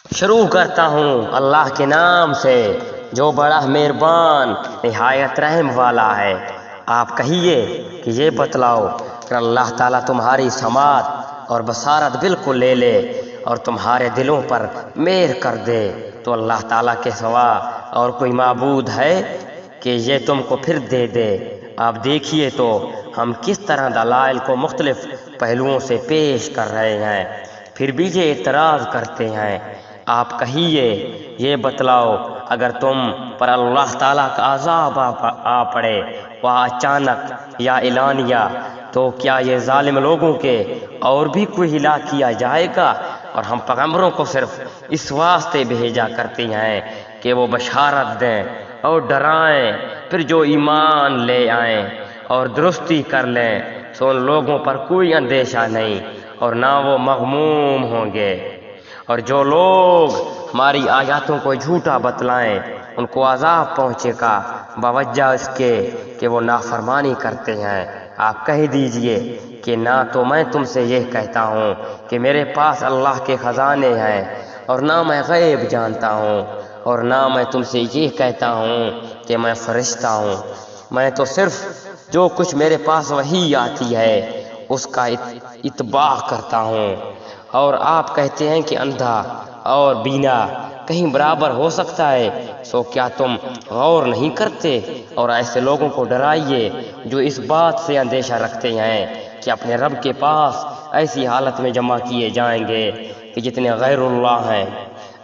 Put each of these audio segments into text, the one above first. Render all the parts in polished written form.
شروع کرتا ہوں اللہ کے نام سے جو بڑا مہربان نہایت رحم والا ہے۔ آپ کہیے کہ یہ بتلاؤ کہ اللہ تعالیٰ تمہاری سماعت اور بصارت بالکل لے لے اور تمہارے دلوں پر مہر کر دے تو اللہ تعالیٰ کے سوا اور کوئی معبود ہے کہ یہ تم کو پھر دے دے۔ آپ دیکھیے تو ہم کس طرح دلائل کو مختلف پہلوؤں سے پیش کر رہے ہیں، پھر بھی یہ اعتراض کرتے ہیں۔ آپ کہیے یہ بتلاؤ اگر تم پر اللہ تعالیٰ کا عذاب آ پڑے وہ اچانک یا اعلانیہ تو کیا یہ ظالم لوگوں کے اور بھی کوئی ہلاک کیا جائے گا؟ اور ہم پیغمبروں کو صرف اس واسطے بھیجا کرتے ہیں کہ وہ بشارت دیں اور ڈرائیں، پھر جو ایمان لے آئیں اور درستی کر لیں سو ان لوگوں پر کوئی اندیشہ نہیں اور نہ وہ مغموم ہوں گے۔ اور جو لوگ ہماری آیاتوں کو جھوٹا بتلائیں ان کو عذاب پہنچے گا بوجہ اس کے کہ وہ نافرمانی کرتے ہیں۔ آپ کہہ دیجئے کہ نہ تو میں تم سے یہ کہتا ہوں کہ میرے پاس اللہ کے خزانے ہیں اور نہ میں غیب جانتا ہوں، اور نہ میں تم سے یہ کہتا ہوں کہ میں فرشتہ ہوں۔ میں تو صرف جو کچھ میرے پاس وحی آتی ہے اس کا اتباع کرتا ہوں۔ اور آپ کہتے ہیں کہ اندھا اور بینا کہیں برابر ہو سکتا ہے، سو کیا تم غور نہیں کرتے؟ اور ایسے لوگوں کو ڈرائیے جو اس بات سے اندیشہ رکھتے ہیں کہ اپنے رب کے پاس ایسی حالت میں جمع کیے جائیں گے کہ جتنے غیر اللہ ہیں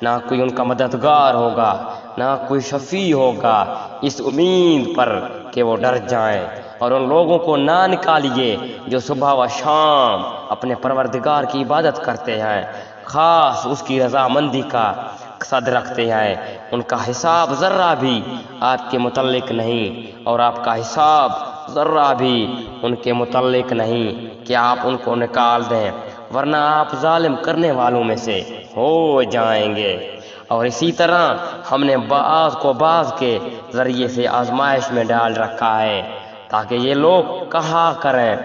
نہ کوئی ان کا مددگار ہوگا نہ کوئی شفیع ہوگا، اس امید پر کہ وہ ڈر جائیں۔ اور ان لوگوں کو نہ نکالیے جو صبح و شام اپنے پروردگار کی عبادت کرتے ہیں، خاص اس کی رضامندی کا قصد رکھتے ہیں۔ ان کا حساب ذرہ بھی آپ کے متعلق نہیں اور آپ کا حساب ذرہ بھی ان کے متعلق نہیں کہ آپ ان کو نکال دیں، ورنہ آپ ظالم کرنے والوں میں سے ہو جائیں گے۔ اور اسی طرح ہم نے بعض کو بعض کے ذریعے سے آزمائش میں ڈال رکھا ہے تاکہ یہ لوگ کہا کریں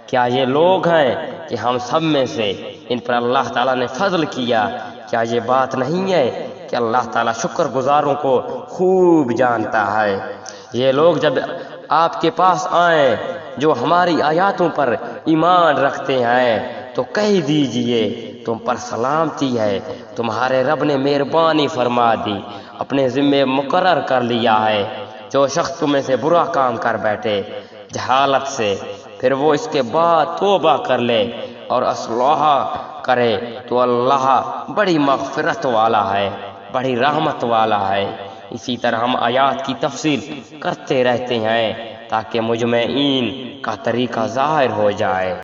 کیا یہ لوگ ہیں کہ ہم سب میں سے ان پر اللہ تعالیٰ نے فضل کیا؟ کیا یہ بات نہیں ہے کہ اللہ تعالیٰ شکر گزاروں کو خوب جانتا ہے۔ یہ لوگ جب آپ کے پاس آئیں جو ہماری آیاتوں پر ایمان رکھتے ہیں تو کہہ دیجئے تم پر سلامتی ہے، تمہارے رب نے مہربانی فرما دی، اپنے ذمے مقرر کر لیا ہے۔ جو شخص تم میں سے برا کام کر بیٹھے جہالت سے پھر وہ اس کے بعد توبہ کر لے اور اصلاح کرے تو اللہ بڑی مغفرت والا ہے، بڑی رحمت والا ہے۔ اسی طرح ہم آیات کی تفصیل کرتے رہتے ہیں تاکہ مجمعین کا طریقہ ظاہر ہو جائے۔